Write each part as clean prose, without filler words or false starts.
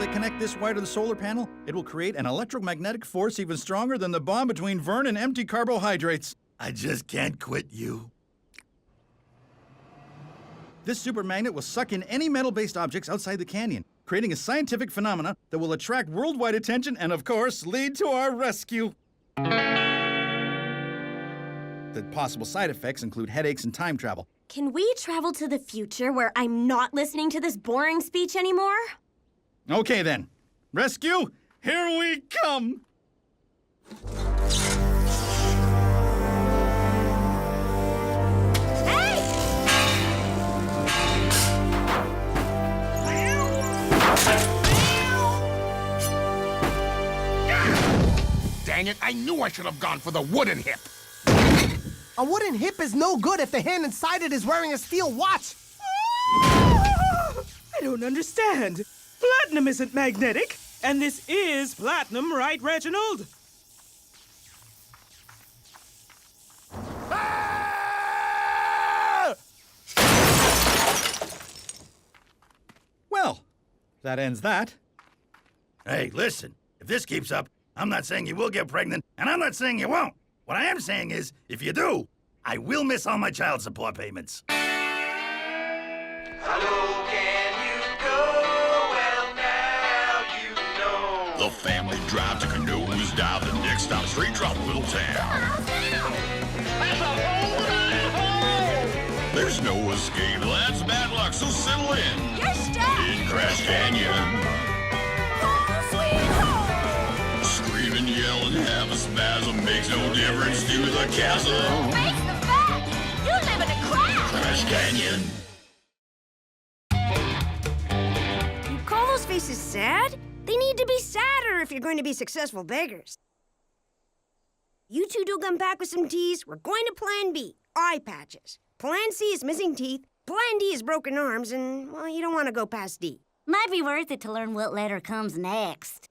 that connect this wire to the solar panel, it will create an electromagnetic force even stronger than the bond between Vern and empty carbohydrates. I just can't quit you. This super magnet will suck in any metal-based objects outside the canyon, creating a scientific phenomena that will attract worldwide attention and, of course, lead to our rescue. The possible side effects include headaches and time travel. Can we travel to the future where I'm not listening to this boring speech anymore? Okay, then. Rescue, here we come! Dang it, I knew I should have gone for the wooden hip. A wooden hip is no good if the hand inside it is wearing a steel watch. I don't understand. Platinum isn't magnetic, and this is platinum, right, Reginald? Ah! Well, that ends that. Hey, listen, if this keeps up, I'm not saying you will get pregnant, and I'm not saying you won't. What I am saying is, if you do, I will miss all my child support payments. Hello, can you go? Well, now you know. The family drive to Canoes, dial the next stop, straight drop Little Town. That's a hole in a hole! There's no escape, that's bad luck, so settle in. You're stuck! In Crash Canyon. Home sweet home! Scream and yell and have a spasm makes no difference to the chasm. Face the fact! You live in a crash! Crash Canyon. You call those faces sad? They need to be sadder if you're going to be successful beggars. You two do come back with some teas. We're going to Plan B, eye patches. Plan C is missing teeth. Plan D is broken arms, and, well, you don't want to go past D. Might be worth it to learn what letter comes next.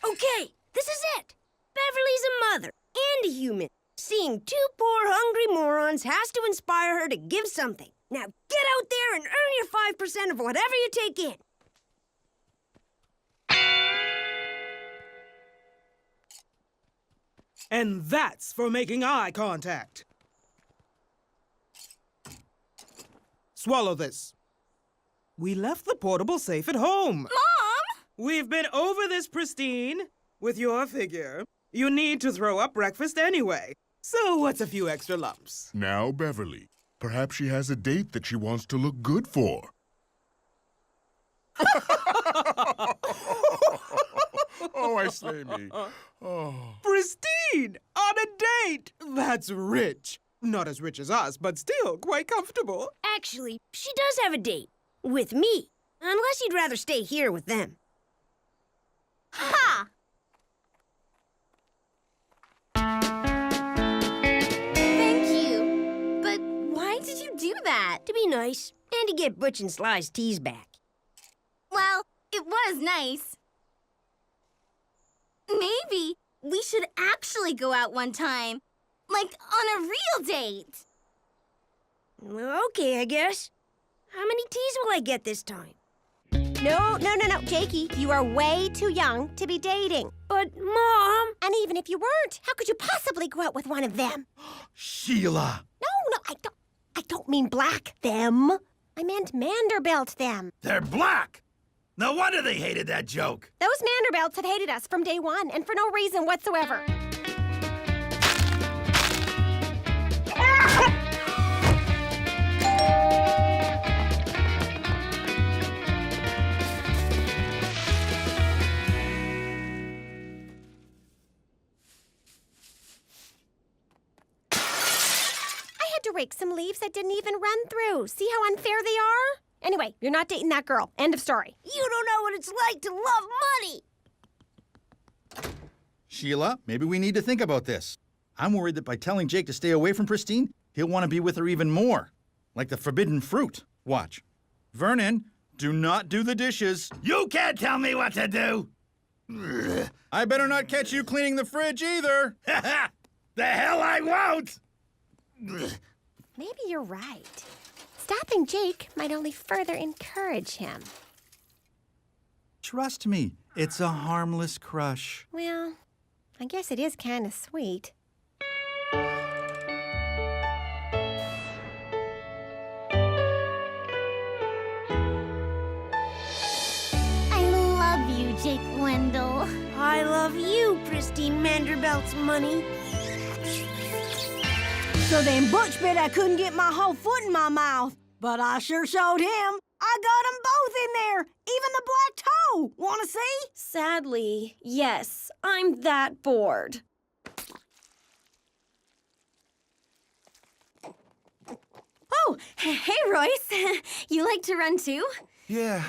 Okay, this is it. Beverly's a mother and a human. Seeing two poor, hungry morons has to inspire her to give something. Now get out there and earn your 5% of whatever you take in. And that's for making eye contact. Swallow this. We left the portable safe at home. Mom! We've been over this, Pristine. With your figure, you need to throw up breakfast anyway. So what's a few extra lumps? Now, Beverly, perhaps she has a date that she wants to look good for. Oh, I slay me. Oh. Pristine! On a date! That's rich. Not as rich as us, but still quite comfortable. Actually, she does have a date. With me. Unless you'd rather stay here with them. Ha! Thank you. But why did you do that? To be nice, and to get Butch and Sly's teas back. Well, it was nice. Maybe we should actually go out one time. Like, on a real date. Okay, I guess. How many teas will I get this time? No, Jakey, you are way too young to be dating. But, Mom... And even if you weren't, how could you possibly go out with one of them? Sheila! No, I don't mean black them. I meant Manderbilt them. They're black! No wonder they hated that joke. Those Manderbelts have hated us from day one, and for no reason whatsoever. To rake some leaves that didn't even run through. See how unfair they are? Anyway, you're not dating that girl. End of story. You don't know what it's like to love money. Sheila, maybe we need to think about this. I'm worried that by telling Jake to stay away from Pristine, he'll want to be with her even more. Like the forbidden fruit. Watch. Vernon, do not do the dishes. You can't tell me what to do! I better not catch you cleaning the fridge either. The hell I won't! Maybe you're right. Stopping Jake might only further encourage him. Trust me, it's a harmless crush. Well, I guess it is kind of sweet. I love you, Jake Wendell. I love you, Pristine Manderbelt's money. So then Butch bet I couldn't get my whole foot in my mouth. But I sure showed him. I got them both in there, even the black toe. Want to see? Sadly, yes, I'm that bored. Oh, hey, Royce. You like to run too? Yeah.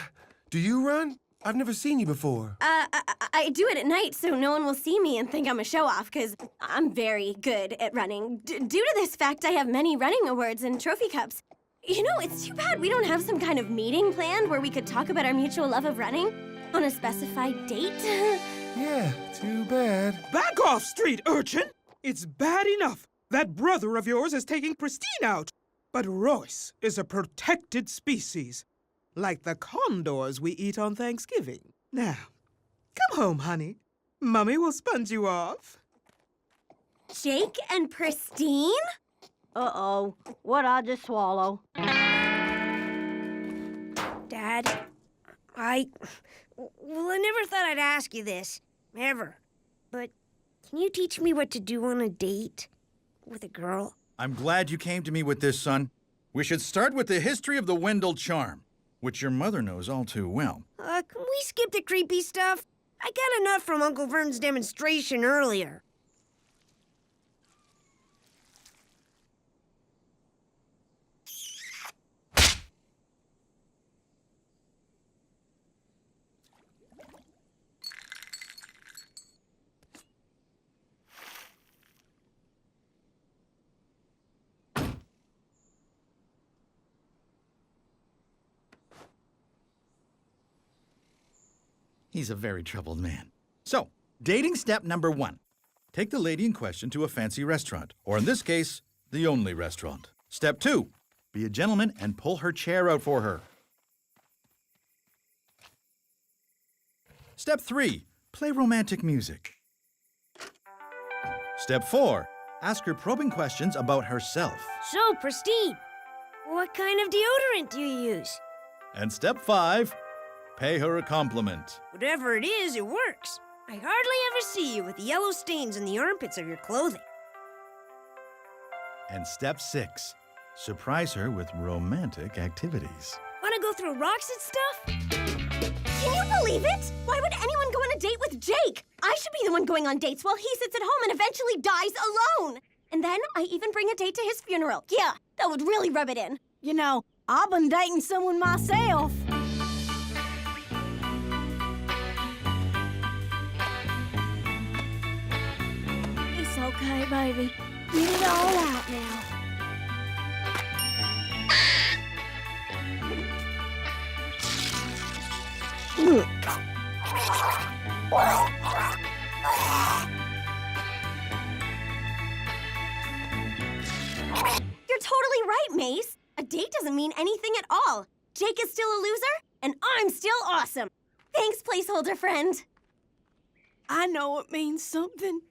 Do you run? I've never seen you before. I do it at night so no one will see me and think I'm a show-off, because I'm very good at running. Due to this fact, I have many running awards and trophy cups. You know, it's too bad we don't have some kind of meeting planned where we could talk about our mutual love of running on a specified date. Yeah, too bad. Back off, street urchin! It's bad enough that brother of yours is taking Pristine out. But Royce is a protected species, like the condors we eat on Thanksgiving. Now, come home, honey. Mummy will sponge you off. Jake and Pristine? Uh-oh. What'd I just swallow? Dad, I never thought I'd ask you this, ever. But can you teach me what to do on a date with a girl? I'm glad you came to me with this, son. We should start with the history of the Wendell charm, which your mother knows all too well. Can we skip the creepy stuff? I got enough from Uncle Vern's demonstration earlier. He's a very troubled man. So, dating step number 1. Take the lady in question to a fancy restaurant, or in this case, the only restaurant. Step 2. Be a gentleman and pull her chair out for her. Step 3. Play romantic music. Step 4. Ask her probing questions about herself. So, Pristine, what kind of deodorant do you use? And step 5. Pay her a compliment. Whatever it is, it works. I hardly ever see you with the yellow stains in the armpits of your clothing. And step 6. Surprise her with romantic activities. Wanna go throw rocks at stuff? Can you believe it? Why would anyone go on a date with Jake? I should be the one going on dates while he sits at home and eventually dies alone. And then I even bring a date to his funeral. Yeah, that would really rub it in. You know, I've been dating someone myself. It's okay, baby. Get it all out now. You're totally right, Mace. A date doesn't mean anything at all. Jake is still a loser, and I'm still awesome. Thanks, placeholder friend. I know it means something.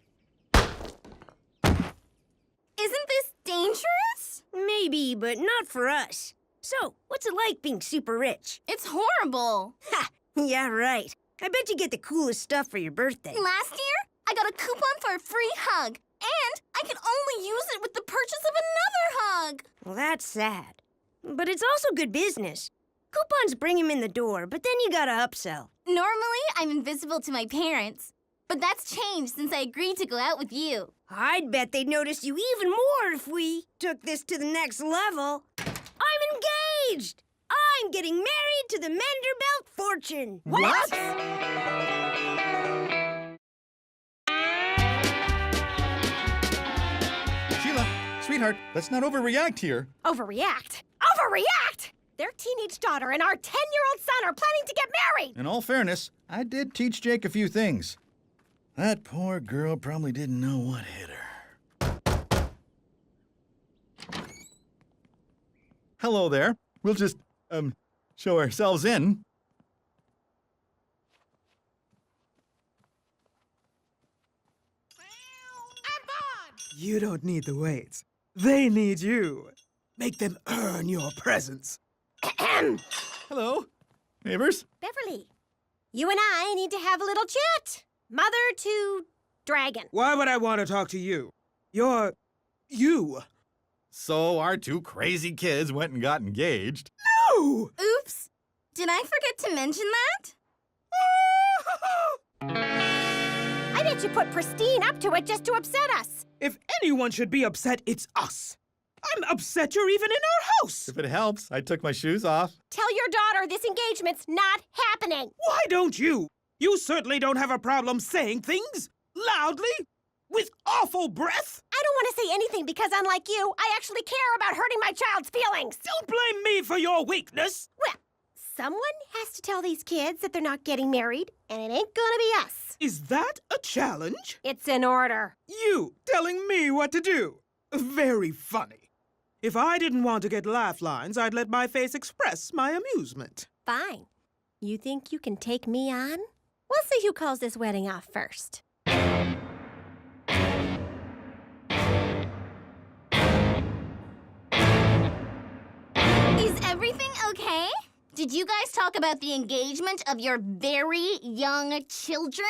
Isn't this dangerous? Maybe, but not for us. So, what's it like being super rich? It's horrible. Ha! Yeah, right. I bet you get the coolest stuff for your birthday. Last year, I got a coupon for a free hug, and I could only use it with the purchase of another hug. Well, that's sad. But it's also good business. Coupons bring him in the door, but then you gotta upsell. Normally, I'm invisible to my parents, but that's changed since I agreed to go out with you. I'd bet they'd notice you even more if we took this to the next level. I'm engaged! I'm getting married to the Manderbelt fortune. What? Sheila, sweetheart, let's not overreact here. Overreact? Overreact! Their teenage daughter and our 10-year-old son are planning to get married! In all fairness, I did teach Jake a few things. That poor girl probably didn't know what hit her. hello there. We'll just, show ourselves in. You don't need the weights. They need you. Make them earn your presence. Hello, neighbors. Beverly, you and I need to have a little chat. Mother to dragon. Why would I want to talk to you? You're... you. So our two crazy kids went and got engaged. No! Oops. Did I forget to mention that? I bet you put Pristine up to it just to upset us. If anyone should be upset, it's us. I'm upset you're even in our house. If it helps, I took my shoes off. Tell your daughter this engagement's not happening. Why don't you? You certainly don't have a problem saying things loudly, with awful breath. I don't want to say anything because, unlike you, I actually care about hurting my child's feelings. Don't blame me for your weakness. Well, someone has to tell these kids that they're not getting married, and it ain't gonna be us. Is that a challenge? It's an order. You telling me what to do? Very funny. If I didn't want to get laugh lines, I'd let my face express my amusement. Fine. You think you can take me on? We'll see who calls this wedding off first. Is everything okay? Did you guys talk about the engagement of your very young children?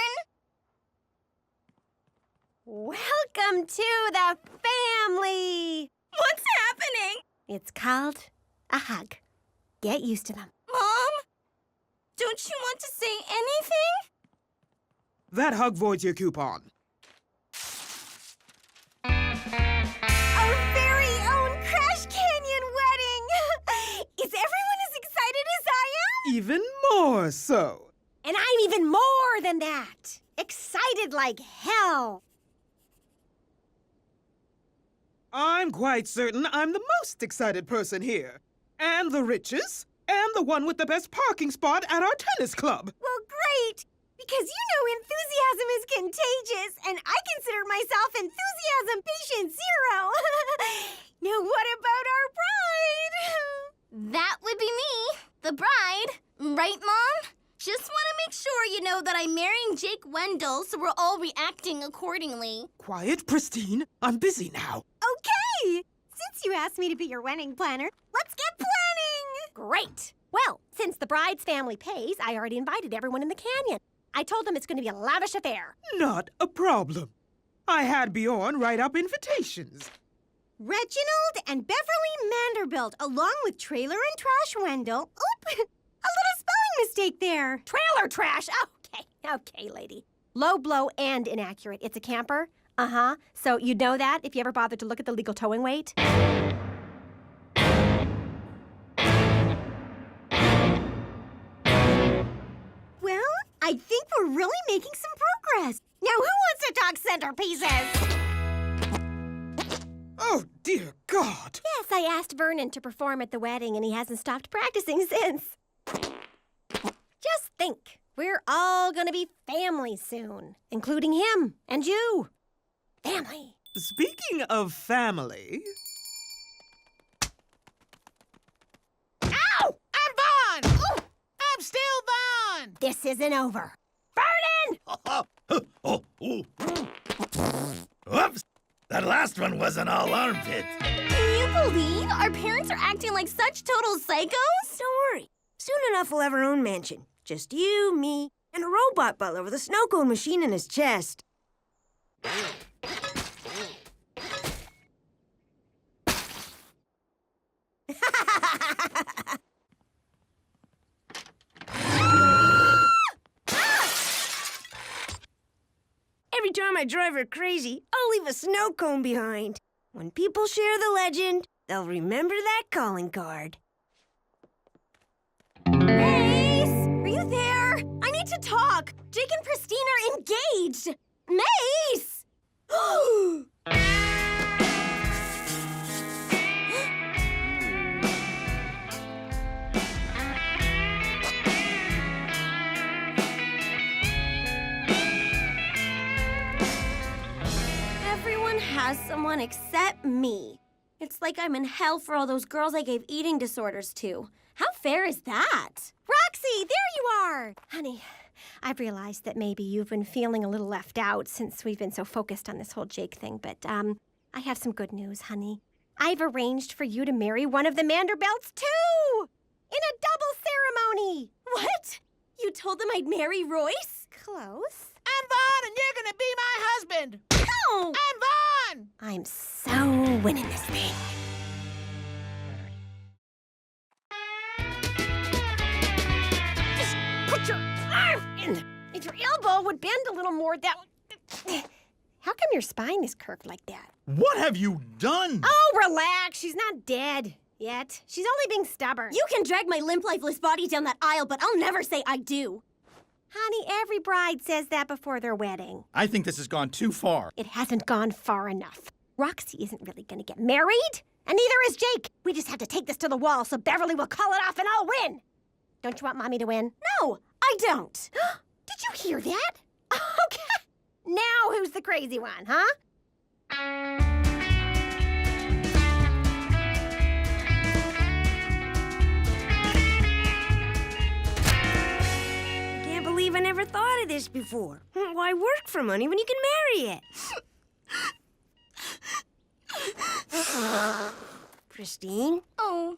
Welcome to the family! What's happening? It's called a hug. Get used to them. Mom? Don't you want to say anything? That hug voids your coupon. Our very own Crash Canyon wedding! Is everyone as excited as I am? Even more so. And I'm even more than that. Excited like hell. I'm quite certain I'm the most excited person here. And the richest. And the one with the best parking spot at our tennis club. Well, great! Because you know enthusiasm is contagious, and I consider myself enthusiasm patient zero. Now what about our bride? That would be me, the bride. Right, Mom? Just want to make sure you know that I'm marrying Jake Wendell, so we're all reacting accordingly. Quiet, Pristine. I'm busy now. Okay! Since you asked me to be your wedding planner, let's get planning! Great! Well, since the bride's family pays, I already invited everyone in the canyon. I told them it's going to be a lavish affair. Not a problem. I had Bjorn write up invitations. Reginald and Beverly Manderbilt, along with Trailer and Trash Wendell. Oop! A little spelling mistake there. Trailer Trash! Okay, lady. Low blow and inaccurate. It's a camper. Uh-huh. So you'd know that if you ever bothered to look at the legal towing weight. Well, I think we're really making some progress. Now who wants to talk centerpieces? Oh, dear God. Yes, I asked Vernon to perform at the wedding, and he hasn't stopped practicing since. Just think, we're all gonna be family soon, including him and you. Family. Speaking of family... Ow! I'm Vaughn! Ooh, I'm still Vaughn! This isn't over. Vernon! Whoops! That last one wasn't all armpit. Can you believe our parents are acting like such total psychos? Don't worry. Soon enough we'll have our own mansion. Just you, me, and a robot butler with a snow cone machine in his chest. Every time I drive her crazy, I'll leave a snow cone behind. When people share the legend, they'll remember that calling card. Mace! Are you there? I need to talk. Jake and Pristine are engaged. Mace! Everyone has someone except me. It's It's like I'm in hell for all those girls I gave eating disorders to. How fair is that? Roxy, there you are! Honey, I've realized that maybe you've been feeling a little left out since we've been so focused on this whole Jake thing, but, I have some good news, honey. I've arranged for you to marry one of the Manderbelts, too! In a double ceremony! What? You told them I'd marry Royce? Close. I'm Vaughn, and you're gonna be my husband. No! I'm Vaughn! I'm so winning this thing. Just put your arm in. If your elbow would bend a little more, that would... How come your spine is curved like that? What have you done? Oh, relax. She's not dead yet. She's only being stubborn. You can drag my limp, lifeless body down that aisle, but I'll never say I do. Honey, every bride says that before their wedding. I think this has gone too far. It hasn't gone far enough. Roxy isn't really gonna get married, and neither is Jake. We just have to take this to the wall so Beverly will call it off and I'll win. Don't you want Mommy to win? No, I don't. Did you hear that? Okay. Now who's the crazy one, huh? Can't believe I never thought of this before. Why work for money when you can marry it? Christine? Oh,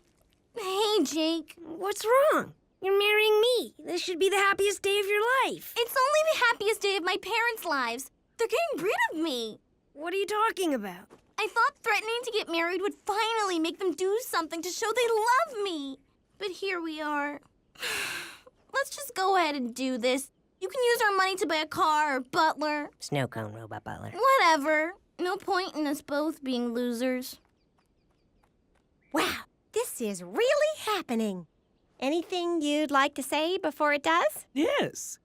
hey, Jake. What's wrong? You're marrying me. This should be the happiest day of your life. It's only the happiest day of my parents' lives. They're getting rid of me. What are you talking about? I thought threatening to get married would finally make them do something to show they love me. But here we are. Let's just go ahead and do this. You can use our money to buy a car or butler. Snow cone robot butler. Whatever. No point in us both being losers. Wow, this is really happening. Anything you'd like to say before it does? Yes.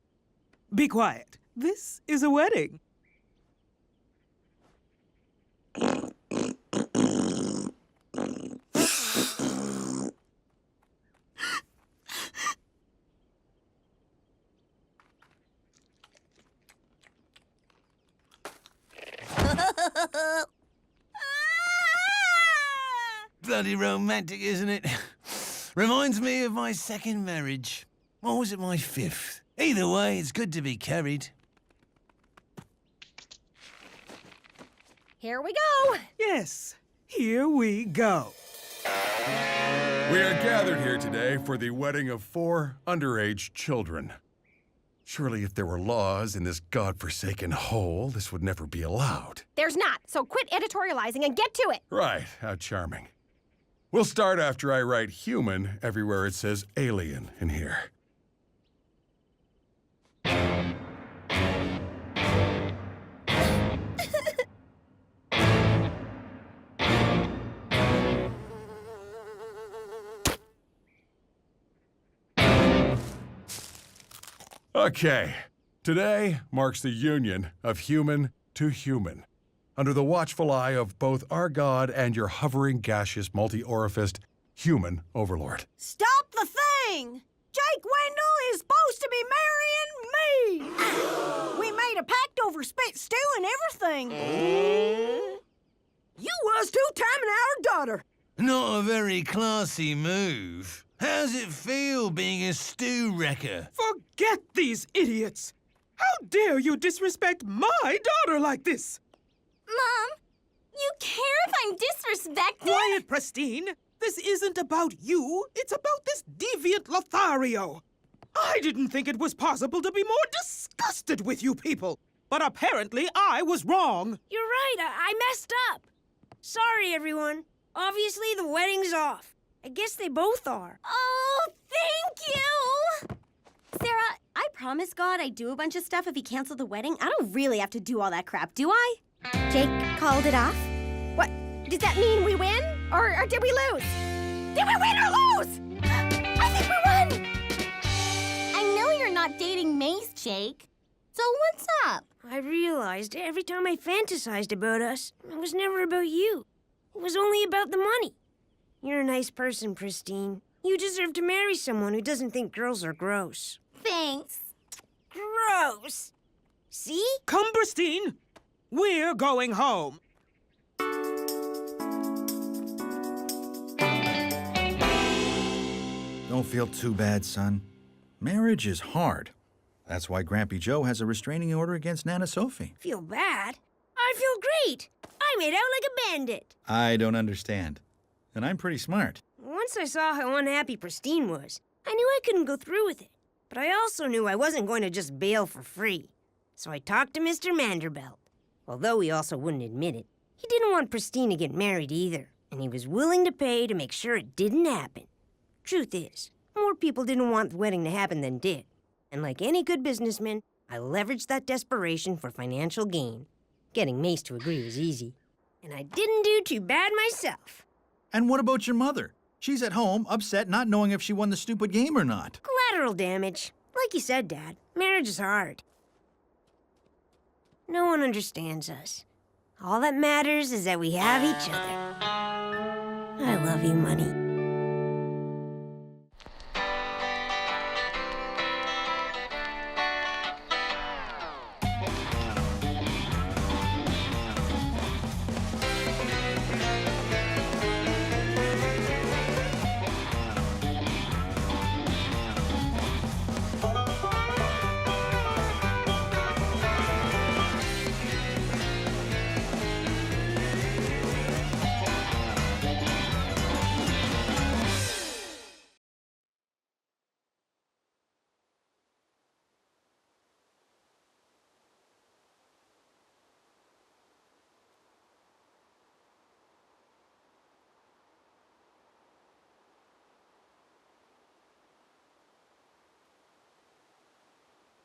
Be quiet. This is a wedding. Bloody romantic, isn't it? Reminds me of my second marriage. Or was it my fifth? Either way, it's good to be carried. Here we go. Yes, here we go. We are gathered here today for the wedding of 4 underage children. Surely if there were laws in this godforsaken hole, this would never be allowed. There's not, so quit editorializing and get to it. Right, how charming. We'll start after I write human everywhere it says alien in here. Okay, today marks the union of human to human, under the watchful eye of both our God and your hovering, gaseous, multi-orificed human overlord. Stop the thing! Jake Wendell is supposed to be marrying me! We made a pact over spit stew and everything. You was two-timing our daughter. Not a very classy move. How's it feel being a stew wrecker? Forget these idiots! How dare you disrespect my daughter like this? Mom, you care if I'm disrespected? Quiet, Pristine. This isn't about you. It's about this deviant Lothario. I didn't think it was possible to be more disgusted with you people. But apparently I was wrong. You're right, I messed up. Sorry, everyone. Obviously, the wedding's off. I guess they both are. Oh, thank you! Sarah, I promised God I'd do a bunch of stuff if he canceled the wedding. I don't really have to do all that crap, do I? Jake called it off? What? Does that mean we win? Or did we lose? Did we win or lose? I think we won! I know you're not dating Mace, Jake. So what's up? I realized every time I fantasized about us, it was never about you. It was only about the money. You're a nice person, Pristine. You deserve to marry someone who doesn't think girls are gross. Thanks. Gross! See? Come, Pristine. We're going home. Don't feel too bad, son. Marriage is hard. That's why Grampy Joe has a restraining order against Nana Sophie. Feel bad? I feel great. I made out like a bandit. I don't understand. And I'm pretty smart. Once I saw how unhappy Pristine was, I knew I couldn't go through with it. But I also knew I wasn't going to just bail for free. So I talked to Mr. Manderbelt. Although he also wouldn't admit it, he didn't want Pristine to get married either, and he was willing to pay to make sure it didn't happen. Truth is, more people didn't want the wedding to happen than did. And like any good businessman, I leveraged that desperation for financial gain. Getting Mace to agree was easy. And I didn't do too bad myself. And what about your mother? She's at home, upset, not knowing if she won the stupid game or not. Collateral damage. Like you said, Dad, marriage is hard. No one understands us. All that matters is that we have each other. I love you, Money.